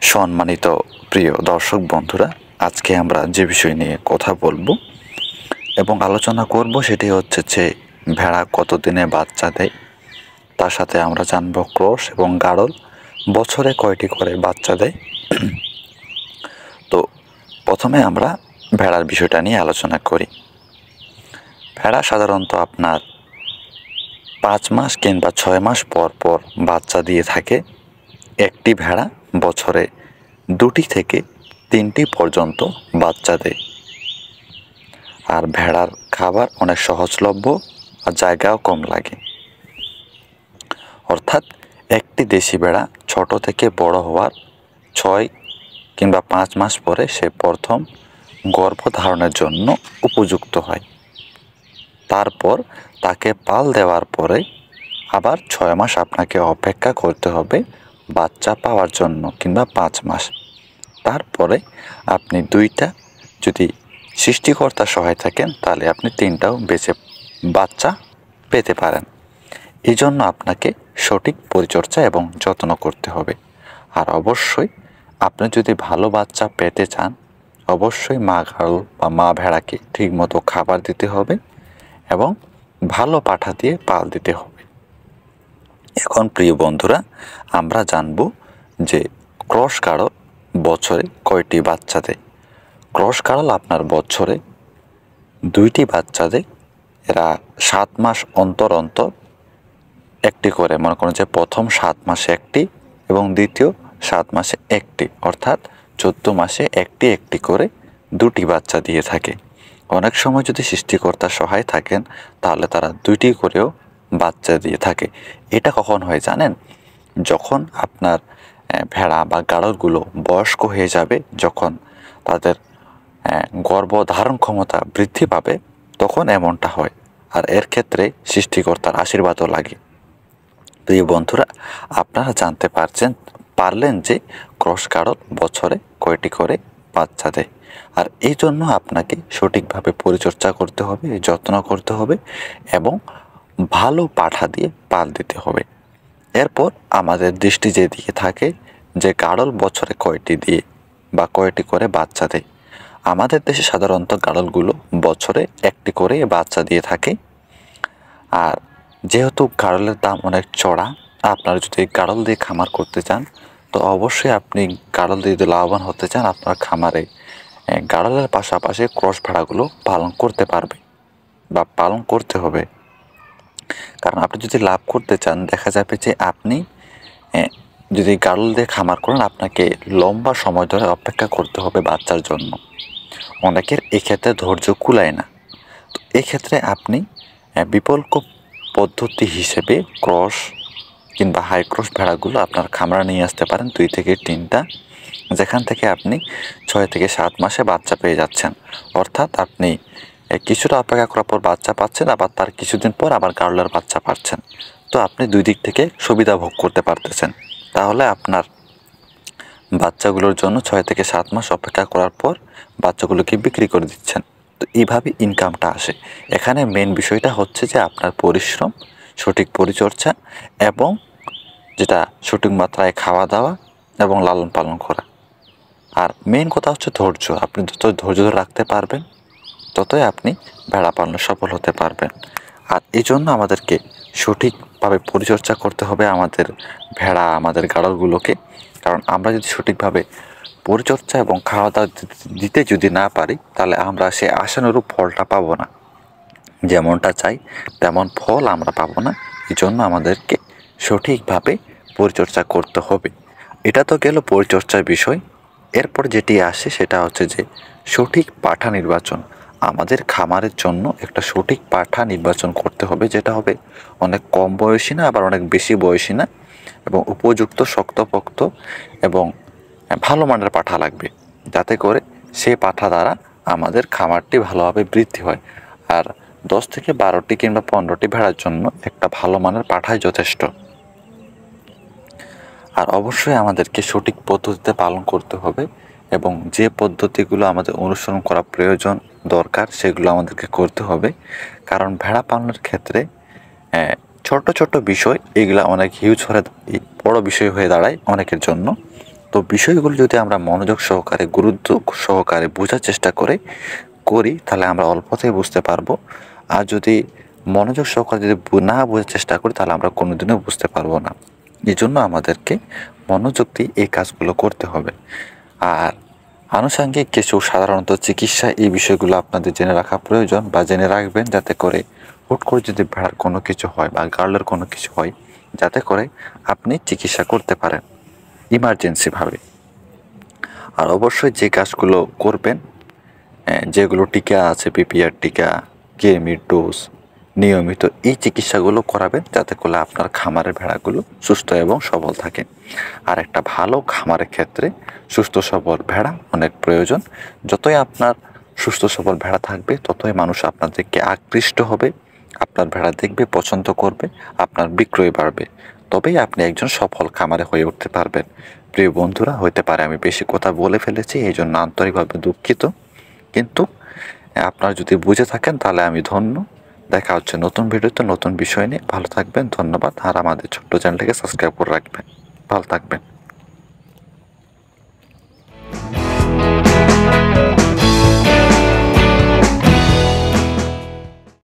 সম্মানিত প্রিয় দর্শক বন্ধুরা, আজকে আমরা যে বিষয় নিয়ে কথা বলবো এবং আলোচনা করব সেটি হচ্ছে যে ভেড়া কতদিনে বাচ্চা দেয়। তার সাথে আমরা জানব ক্রস এবং গাড়ল বছরে কয়টি করে বাচ্চা দেয়। তো প্রথমে আমরা ভেড়ার বিষয়টা নিয়ে আলোচনা করি। ভেড়া সাধারণত আপনার 5 মাস কিংবা 6 মাস পর পর বাচ্চা দিয়ে থাকে। একটি ভেড়া বছরে 2টি থেকে 3টি পর্যন্ত বাচ্চা দেয়। আর ভেড়ার খাবার অনেক সহজলভ্য আর জায়গাও কম লাগে। অর্থাৎ একটি দেশি ভেড়া ছোট থেকে বড় হওয়ার 6 কিংবা 5 মাস পরে সে প্রথম গর্ভধারণের জন্য উপযুক্ত হয়। তারপর তাকে পাল দেওয়ার পরে আবার 6 মাস আপনাকে অপেক্ষা করতে হবে বাচ্চা পাওয়ার জন্য কিংবা 5 মাস। তারপরে আপনি 2টা যদি সৃষ্টিকর্তা সহায় থাকেন তাহলে আপনি 3টাও বেঁচে বাচ্চা পেতে পারেন। এই জন্য আপনাকে সঠিক পরিচর্যা এবং যত্ন করতে হবে। আর অবশ্যই আপনি যদি ভালো বাচ্চা পেতে চান অবশ্যই মা গাড়ল বা মা ভেড়াকে ঠিকমতো খাবার দিতে হবে এবং ভালো পাঠা দিয়ে পাল দিতে হবে। এখন প্রিয় বন্ধুরা, আমরা জানব যে ক্রস গাড়ল বছরে কয়টি বাচ্চা দেয়। ক্রস গাড়ল আপনার বছরে 2টি বাচ্চা দেয়। এরা 7 মাস অন্তর অন্তর একটি করে, মনে করুন যে প্রথম 7 মাসে একটি এবং দ্বিতীয় 7 মাসে একটি, অর্থাৎ 14 মাসে একটি একটি করে 2টি বাচ্চা দিয়ে থাকে। অনেক সময় যদি সৃষ্টিকর্তা সহায় থাকেন তাহলে তারা 2টি করেও বাচ্চা দিয়ে থাকে। এটা কখন হয় জানেন? যখন আপনার ভেড়া বা গাড়লগুলো বয়স্ক হয়ে যাবে, যখন তাদের গর্ভধারণ ক্ষমতা বৃদ্ধি পাবে, তখন এমনটা হয়। আর এর ক্ষেত্রে সৃষ্টিকর্তার আশীর্বাদও লাগে। প্রিয় বন্ধুরা, আপনারা জানতে পারলেন যে ক্রস গাড়ল বছরে কয়টি করে বাচ্চা দেয়। আর এই জন্য আপনাকে সঠিকভাবে পরিচর্যা করতে হবে, যত্ন করতে হবে এবং ভালো পাঠা দিয়ে পাল দিতে হবে। এরপর আমাদের দৃষ্টি যেদিকে থাকে যে গাড়ল বছরে কয়টি দিয়ে বা কয়টি করে বাচ্চা দেয়। আমাদের দেশে সাধারণত গাড়লগুলো বছরে একটি করে বাচ্চা দিয়ে থাকে। আর যেহেতু গাড়লের দাম অনেক চড়া, আপনারা যদি গাড়ল দিয়ে খামার করতে চান তো অবশ্যই আপনি গাড়ল দিয়ে যদি লাভবান হতে চান আপনার খামারে গাড়লের পাশাপাশি ক্রস ভেড়াগুলো পালন করতে পারবে বা পালন করতে হবে। কারণ আপনি যদি লাভ করতে চান দেখা যাবে যে আপনি যদি গাড়ল দিয়ে খামার করেন আপনাকে লম্বা সময় ধরে অপেক্ষা করতে হবে বাচ্চার জন্য। অনেকের এক্ষেত্রে ধৈর্য কুলায় না। তো এক্ষেত্রে আপনি বিকল্প পদ্ধতি হিসেবে ক্রস কিংবা হাই ক্রস ভেড়াগুলো আপনার খামারে নিয়ে আসতে পারেন 2 থেকে 3টা, যেখান থেকে আপনি 6 থেকে 7 মাসে বাচ্চা পেয়ে যাচ্ছেন। অর্থাৎ আপনি কিছুটা অপেক্ষা করার পর বাচ্চা পাচ্ছেন, আবার তার কিছুদিন পর আবার গাড়লের বাচ্চা পাচ্ছেন। তো আপনি 2 দিক থেকে সুবিধা ভোগ করতে পারতেছেন। তাহলে আপনার বাচ্চাগুলোর জন্য 6 থেকে 7 মাস অপেক্ষা করার পর বাচ্চাগুলোকে বিক্রি করে দিচ্ছেন। তো এইভাবে ইনকামটা আসে। এখানে মেন বিষয়টা হচ্ছে যে আপনার পরিশ্রম, সঠিক পরিচর্যা এবং যেটা সঠিক মাত্রায় খাওয়া দাওয়া এবং লালন পালন করা। আর মেন কথা হচ্ছে ধৈর্য। আপনি যত ধৈর্য ধরে রাখতে পারবেন ততই আপনি ভেড়া পালনে সফল হতে পারবেন। আর এই জন্য আমাদেরকে সঠিকভাবে পরিচর্যা করতে হবে আমাদের ভেড়া, আমাদের গাড়লগুলোকে। কারণ আমরা যদি সঠিকভাবে পরিচর্যা এবং খাওয়া দাওয়া দিতে যদি না পারি তাহলে আমরা সে আশানুরূপ ফলটা পাবো না। যেমনটা চাই তেমন ফল আমরা পাবো না। এই জন্য আমাদেরকে সঠিকভাবে পরিচর্যা করতে হবে। এটা তো গেল পরিচর্যার বিষয়। এরপর যেটি আসে সেটা হচ্ছে যে সঠিক পাঠা নির্বাচন। আমাদের খামারের জন্য একটা সঠিক পাঠা নির্বাচন করতে হবে, যেটা হবে অনেক কম বয়সী না আবার অনেক বেশি বয়সী না, এবং উপযুক্ত শক্তপোক্ত এবং ভালো মানের পাঠা লাগবে, যাতে করে সেই পাঠা দ্বারা আমাদের খামারটি ভালোভাবে বৃদ্ধি হয়। আর 10 থেকে 12টি কিংবা 15টি ভেড়ার জন্য একটা ভালো মানের পাঠাই যথেষ্ট। আর অবশ্যই আমাদেরকে সঠিক পদ্ধতিতে পালন করতে হবে এবং যে পদ্ধতিগুলো আমাদের অনুসরণ করা প্রয়োজন দরকার সেগুলো আমাদেরকে করতে হবে। কারণ ভেড়া পালনের ক্ষেত্রে ছোট ছোট বিষয় এগুলো অনেক বড় বিষয় হয়ে দাঁড়ায় অনেকের জন্য। তো বিষয়গুলো যদি আমরা মনোযোগ সহকারে গুরুত্ব সহকারে বোঝার চেষ্টা করি তাহলে আমরা অল্পতেই বুঝতে পারবো। আর যদি মনোযোগ সহকারে যদি না বোঝার চেষ্টা করি তাহলে আমরা কোনোদিনও বুঝতে পারবো না। এই জন্য আমাদেরকে মনোযোগ দিয়ে এই কাজগুলো করতে হবে। আর আনুষঙ্গিক কিছু সাধারণত চিকিৎসা এই বিষয়গুলো আপনাদের জেনে রাখা প্রয়োজন বা জেনে রাখবেন, যাতে করে হুট করে যদি ভেড়ার কোনো কিছু হয় বা গার্লের কোনো কিছু হয়, যাতে করে আপনি চিকিৎসা করতে পারেন ইমার্জেন্সিভাবে। আর অবশ্যই যে কাজগুলো করবেন, যেগুলো টিকা আছে, পিপিআর টিকা, কৃমির ডোজ, নিয়মিত এই চিকিৎসাগুলো করাবেন, যাতে করে আপনার খামারের ভেড়াগুলো সুস্থ এবং সবল থাকে। আর একটা ভালো খামারের ক্ষেত্রে সুস্থ সবল ভেড়া অনেক প্রয়োজন। যতই আপনার সুস্থ সবল ভেড়া থাকবে ততই মানুষ আপনার দিকে আকৃষ্ট হবে, আপনার ভেড়া দেখবে, পছন্দ করবে, আপনার বিক্রয় বাড়বে। তবেই আপনি একজন সফল খামারে হয়ে উঠতে পারবেন। প্রিয় বন্ধুরা, হতে পারে আমি বেশি কথা বলে ফেলেছি, এই জন্য আন্তরিকভাবে দুঃখিত। কিন্তু আপনারা যদি বুঝে থাকেন তাহলে আমি ধন্য। দেখা হচ্ছে নতুন ভিডিওতে নতুন বিষয় নিয়ে। ভালো থাকবেন, ধন্যবাদ। আর আমাদের ছোট্ট চ্যানেলটিকে সাবস্ক্রাইব করে রাখবেন। ভালো থাকবেন।